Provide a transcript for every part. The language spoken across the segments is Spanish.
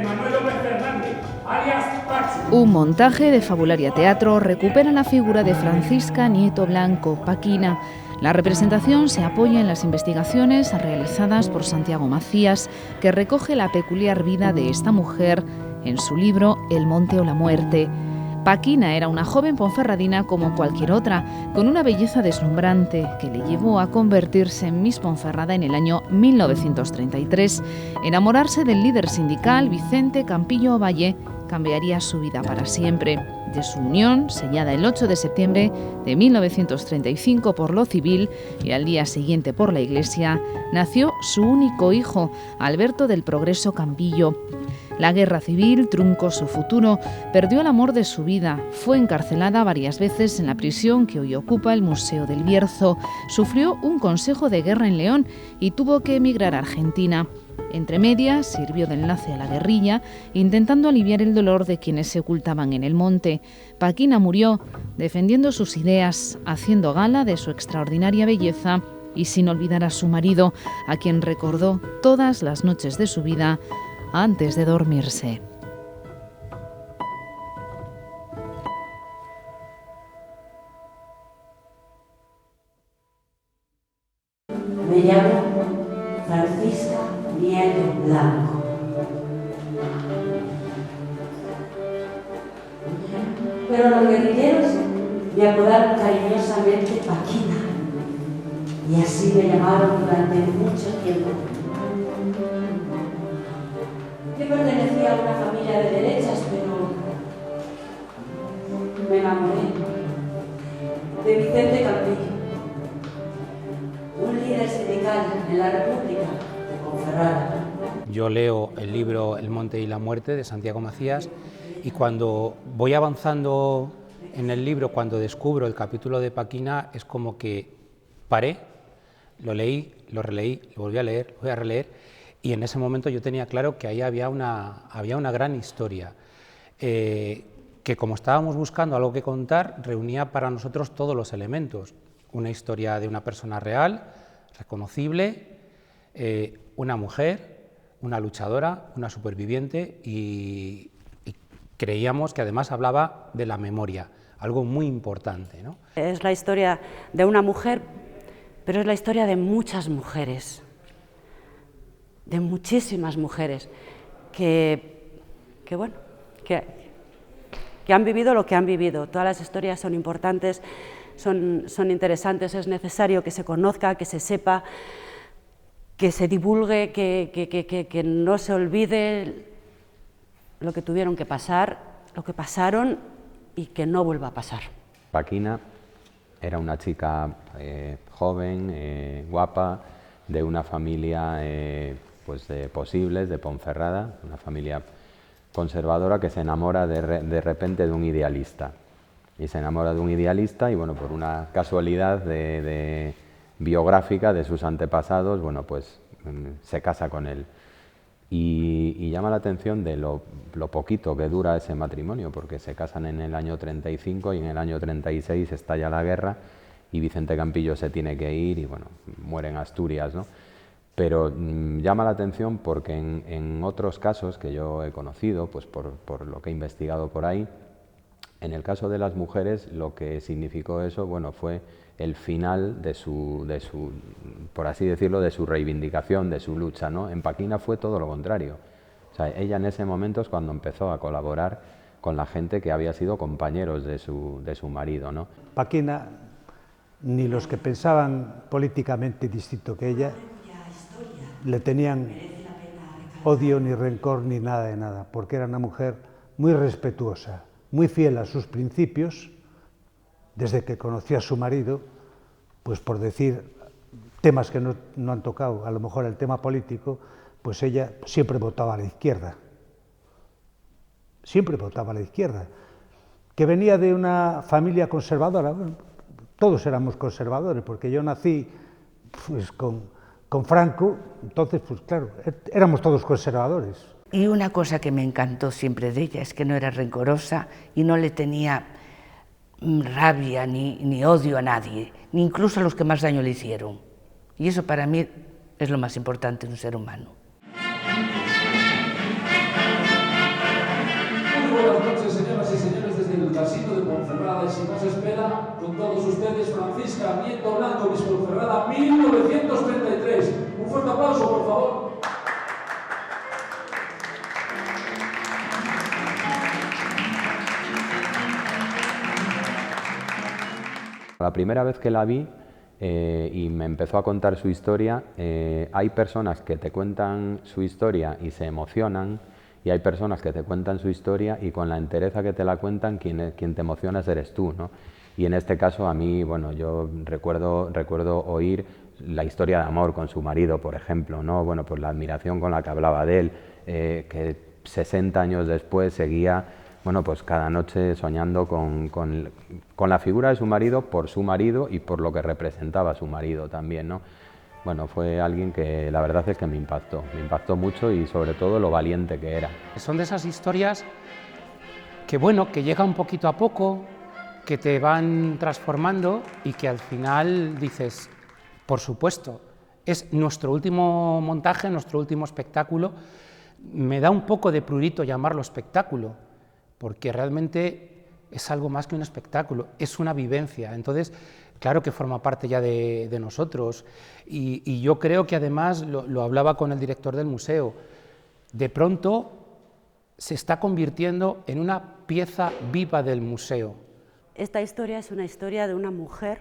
Manuel López Fernández, alias Pachi. Un montaje de Fabularia Teatro recupera la figura de Francisca Nieto Blanco, Paquina. La representación se apoya en las investigaciones realizadas por Santiago Macías, que recoge la peculiar vida de esta mujer en su libro El monte o la muerte. Paquina era una joven ponferradina como cualquier otra, con una belleza deslumbrante que le llevó a convertirse en Miss Ponferrada en el año 1933. Enamorarse del líder sindical Vicente Campillo Valle cambiaría su vida para siempre. De su unión, sellada el 8 de septiembre de 1935 por lo civil y al día siguiente por la Iglesia, nació su único hijo, Alberto del Progreso Campillo. La guerra civil truncó su futuro, perdió el amor de su vida, fue encarcelada varias veces en la prisión que hoy ocupa el Museo del Bierzo, sufrió un consejo de guerra en León y tuvo que emigrar a Argentina. Entre medias, sirvió de enlace a la guerrilla, intentando aliviar el dolor de quienes se ocultaban en el monte. Paquina murió defendiendo sus ideas, haciendo gala de su extraordinaria belleza y sin olvidar a su marido, a quien recordó todas las noches de su vida antes de dormirse. Me llamo Francisca Nieto Blanco. Pero los guerrilleros me apodaron cariñosamente Paquina, y así me llamaron durante mucho tiempo. Yo pertenecía a una familia de derechas, pero me enamoré de Vicente Campillo, un líder sindical en la República de Ponferrada. Yo leo el libro El monte y la muerte de Santiago Macías y cuando voy avanzando en el libro, cuando descubro el capítulo de Paquina, es como que paré, lo leí, lo releí, lo volví a leer, lo voy a releer. Y en ese momento yo tenía claro que ahí había una gran historia, que como estábamos buscando algo que contar, reunía para nosotros todos los elementos. Una historia de una persona real, reconocible, una mujer, una luchadora, una superviviente y creíamos que además hablaba de la memoria, algo muy importante, ¿no? Es la historia de una mujer, pero es la historia de muchas mujeres. De muchísimas mujeres que han vivido lo que han vivido. Todas las historias son importantes, son interesantes, es necesario que se conozca, que se sepa, que se divulgue, que no se olvide lo que tuvieron que pasar, lo que pasaron y que no vuelva a pasar. Paquina era una chica joven, guapa, de una familia pues de Posibles, de Ponferrada, una familia conservadora que se enamora de repente de un idealista. Y se enamora de un idealista y bueno, por una casualidad biográfica de sus antepasados, bueno, pues se casa con él. Y llama la atención de lo poquito que dura ese matrimonio, porque se casan en el año 35 y en el año 36 estalla la guerra y Vicente Campillo se tiene que ir y bueno, muere en Asturias, ¿no? Pero llama la atención porque en otros casos que yo he conocido, pues por lo que he investigado por ahí, en el caso de las mujeres lo que significó eso, bueno, fue el final de su, por así decirlo, de su reivindicación, de su lucha, ¿no? En Paquina fue todo lo contrario. O sea, ella en ese momento es cuando empezó a colaborar con la gente que había sido compañeros de su marido, ¿no? Paquina, ni los que pensaban políticamente distinto que ella, le tenían odio ni rencor ni nada de nada, porque era una mujer muy respetuosa, muy fiel a sus principios, desde que conoció a su marido, pues por decir temas que no han tocado, a lo mejor el tema político, pues ella siempre votaba a la izquierda, siempre votaba a la izquierda, que venía de una familia conservadora. Bueno, todos éramos conservadores, porque yo nací pues con Franco, entonces, pues claro, éramos todos conservadores. Y una cosa que me encantó siempre de ella es que no era rencorosa y no le tenía rabia ni odio a nadie, ni incluso a los que más daño le hicieron. Y eso para mí es lo más importante en un ser humano. buenas noches, señoras y señores, desde el Casino de Ponferrada. Y sin más espera, con todos ustedes, Francisca Nieto Blanco, Miss Ponferrada 1933. Un fuerte aplauso, por favor. La primera vez que la vi y me empezó a contar su historia, hay personas que te cuentan su historia y se emocionan, y hay personas que te cuentan su historia y con la entereza que te la cuentan, quien te emocionas eres tú, ¿no? Y en este caso a mí, bueno, yo recuerdo oír la historia de amor con su marido, por ejemplo, ¿no? Bueno, pues la admiración con la que hablaba de él, que 60 años después seguía, bueno, pues cada noche soñando con la figura de su marido, por su marido y por lo que representaba su marido también, ¿no? Bueno, fue alguien que la verdad es que me impactó mucho y sobre todo lo valiente que era. Son de esas historias que, bueno, que llega un poquito a poco, que te van transformando y que al final dices, por supuesto, es nuestro último montaje, nuestro último espectáculo. Me da un poco de prurito llamarlo espectáculo, porque realmente es algo más que un espectáculo, es una vivencia. Entonces, claro que forma parte ya de nosotros y yo creo que además, lo hablaba con el director del museo, de pronto se está convirtiendo en una pieza viva del museo. Esta historia es una historia de una mujer,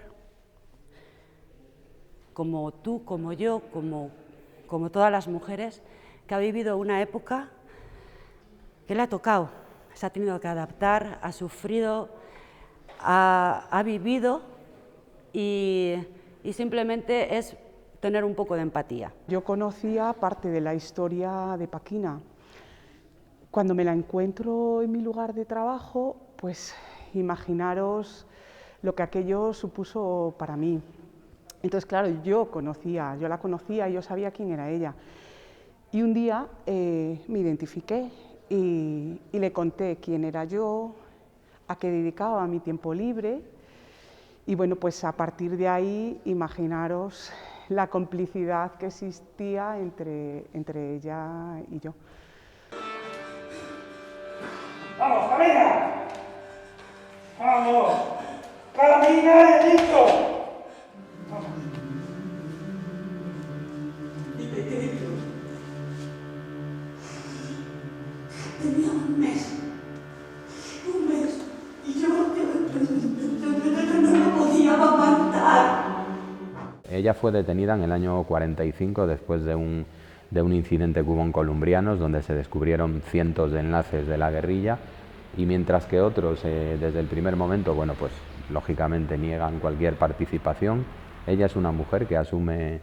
como tú, como yo, como todas las mujeres, que ha vivido una época que le ha tocado, se ha tenido que adaptar, ha sufrido, ha vivido y simplemente es tener un poco de empatía. Yo conocía parte de la historia de Paquina. Cuando me la encuentro en mi lugar de trabajo, pues imaginaros lo que aquello supuso para mí. Entonces, claro, yo la conocía, yo sabía quién era ella. Y un día me identifiqué y le conté quién era yo, a qué dedicaba mi tiempo libre. Y bueno, pues a partir de ahí, imaginaros la complicidad que existía entre ella y yo. ¡Vamos, camina! ¡Vamos! ¡Camina, Edito! Vamos. Dime, ¿qué dices? Tenía un mes, y yo no me podía aguantar. Ella fue detenida en el año 45 después de un incidente que hubo en Columbrianos, donde se descubrieron cientos de enlaces de la guerrilla, y mientras que otros desde el primer momento, bueno, pues lógicamente niegan cualquier participación, ella es una mujer que asume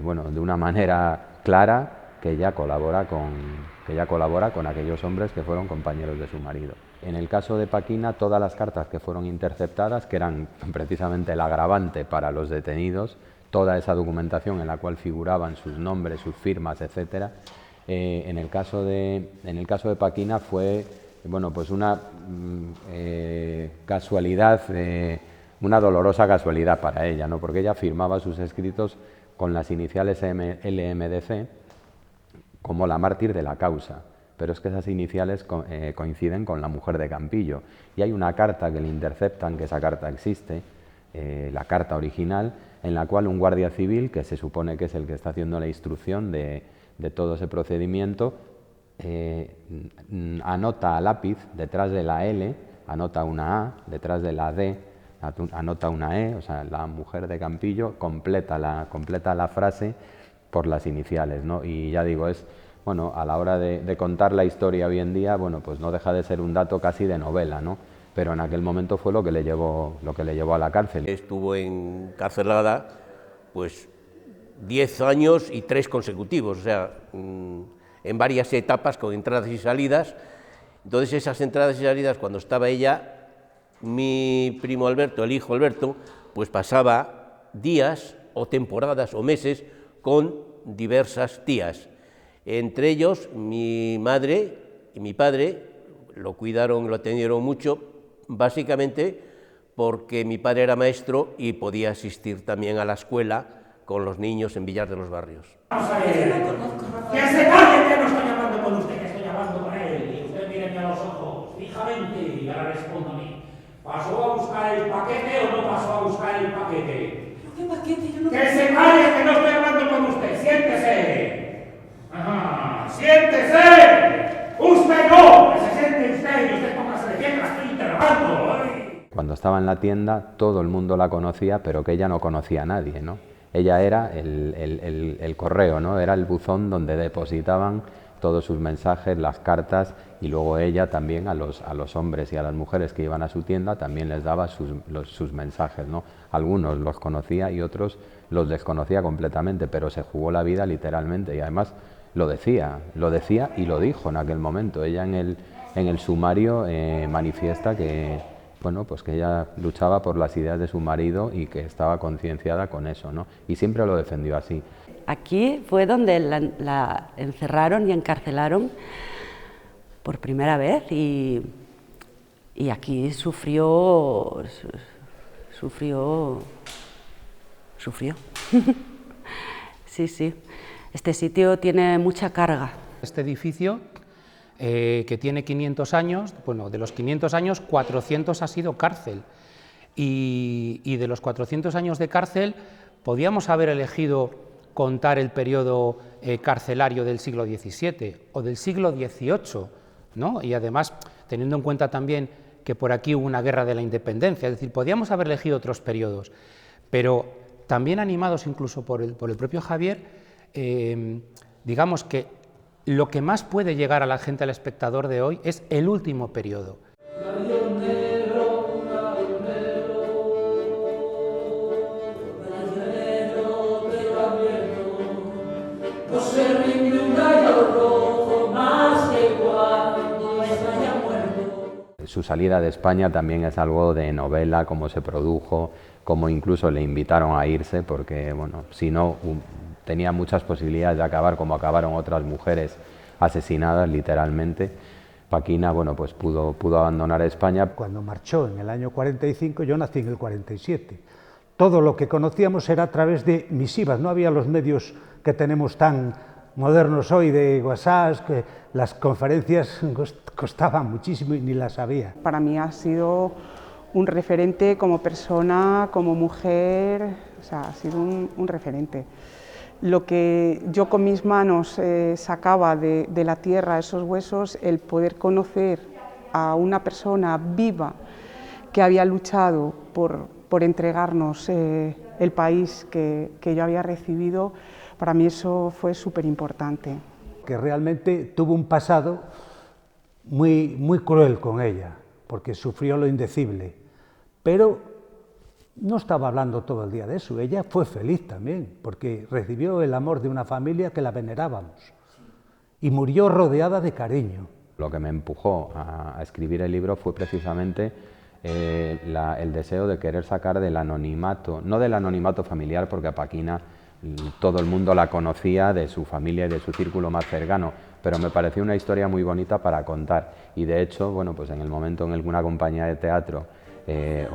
bueno, de una manera clara que ella colabora con aquellos hombres que fueron compañeros de su marido. En el caso de Paquina, todas las cartas que fueron interceptadas, que eran precisamente el agravante para los detenidos, toda esa documentación en la cual figuraban sus nombres, sus firmas, etcétera, en el caso de Paquina fue, bueno, pues una casualidad, una dolorosa casualidad para ella, ¿no? Porque ella firmaba sus escritos con las iniciales LMDC como la mártir de la causa, pero es que esas iniciales coinciden con la mujer de Campillo, y hay una carta que le interceptan, que esa carta existe, la carta original, en la cual un guardia civil, que se supone que es el que está haciendo la instrucción de todo ese procedimiento, anota a lápiz detrás de la L, anota una A, detrás de la D anota una E, o sea, la mujer de Campillo completa la frase por las iniciales, ¿no? Y ya digo, es, bueno, a la hora de contar la historia hoy en día, bueno, pues no deja de ser un dato casi de novela, ¿no? Pero en aquel momento fue lo que le llevó a la cárcel. Estuvo encarcelada, pues, 10 años y 3 consecutivos, o sea, en varias etapas con entradas y salidas. Entonces, esas entradas y salidas, cuando estaba ella, mi primo Alberto, el hijo Alberto, pues pasaba días o temporadas o meses con diversas tías. Entre ellos, mi madre y mi padre lo cuidaron, lo atendieron mucho, básicamente porque mi padre era maestro y podía asistir también a la escuela con los niños en Villar de los Barrios. Vamos a ver, que se calle, que no estoy hablando con usted, que estoy hablando con él. Y usted mire Mírame a los ojos, fijamente, y ahora respóndame. ¿Pasó a buscar el paquete o no pasó a buscar el paquete? ¿Pero qué paquete? Yo no... ¡Que se calle, que no estoy hablando con usted! ¡Siéntese! ¡Ajá! ¡Siéntese! ¡Usted no! ¡Que se siente usted! ¡Y usted póngase de pie, que la estoy interrogando! ¡Ay! Cuando estaba en la tienda, todo el mundo la conocía, pero que ella no conocía a nadie, ¿no? Ella era el correo, ¿no? Era el buzón donde depositaban todos sus mensajes, las cartas, y luego ella también a los hombres y a las mujeres que iban a su tienda también les daba sus mensajes, ¿no? Algunos los conocía y otros los desconocía completamente, pero se jugó la vida literalmente, y además lo decía y lo dijo en aquel momento. Ella en el sumario manifiesta que, bueno, pues que ella luchaba por las ideas de su marido y que estaba concienciada con eso, ¿no? Y siempre lo defendió así. Aquí fue donde la encerraron y encarcelaron por primera vez, y aquí sufrió. Sí, sí. Este sitio tiene mucha carga. Este edificio, que tiene 500 años, bueno, de los 500 años, 400 ha sido cárcel. Y de los 400 años de cárcel, podíamos haber elegido contar el periodo carcelario del siglo XVII o del siglo XVIII, ¿no? Y además, teniendo en cuenta también que por aquí hubo una guerra de la independencia, es decir, podíamos haber elegido otros periodos, pero también animados incluso por el propio Javier, digamos que lo que más puede llegar a la gente, al espectador de hoy, es el último periodo. Su salida de España también es algo de novela, cómo se produjo, cómo incluso le invitaron a irse, porque bueno, si no, tenía muchas posibilidades de acabar como acabaron otras mujeres asesinadas literalmente. Paquina, bueno, pues pudo abandonar España. Cuando marchó en el año 45, yo nací en el 47. Todo lo que conocíamos era a través de misivas, no había los medios que tenemos tan modernos hoy de WhatsApp, que las conferencias costaban muchísimo y ni las sabía. Para mí ha sido un referente como persona, como mujer, o sea, ha sido un referente. Lo que yo con mis manos sacaba de la tierra, esos huesos, el poder conocer a una persona viva que había luchado por entregarnos el país que yo había recibido, para mí eso fue súper importante. Que realmente tuvo un pasado muy cruel con ella, porque sufrió lo indecible, pero no estaba hablando todo el día de eso. Ella fue feliz también, porque recibió el amor de una familia que la venerábamos y murió rodeada de cariño. Lo que me empujó a escribir el libro fue precisamente el deseo de querer sacar del anonimato, no del anonimato familiar, porque a Paquina todo el mundo la conocía de su familia y de su círculo más cercano, pero me pareció una historia muy bonita para contar. Y de hecho, bueno, pues en el momento en el que una compañía de teatro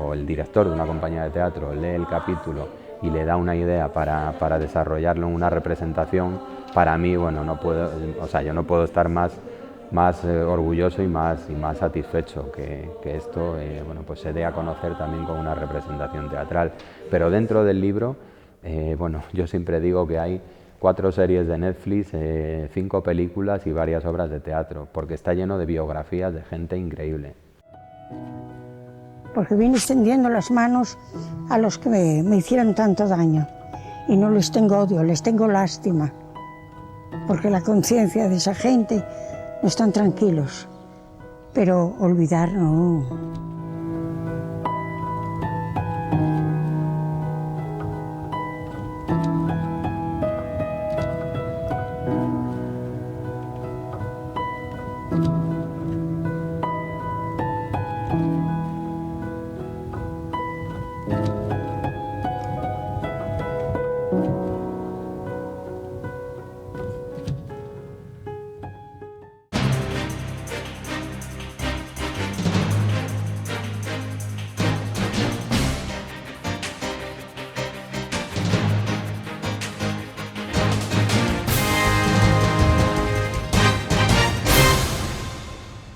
o el director de una compañía de teatro lee el capítulo y le da una idea para desarrollarlo en una representación, para mí, bueno, no puedo, o sea, yo no puedo estar más orgulloso y más satisfecho que esto bueno, pues se dé a conocer también con una representación teatral. Pero dentro del libro, bueno, yo siempre digo que hay 4 series de Netflix, 5 películas y varias obras de teatro, porque está lleno de biografías de gente increíble. Porque vine extendiendo las manos a los que me hicieron tanto daño, y no les tengo odio, les tengo lástima, porque la conciencia de esa gente no están tranquilos, pero olvidar no.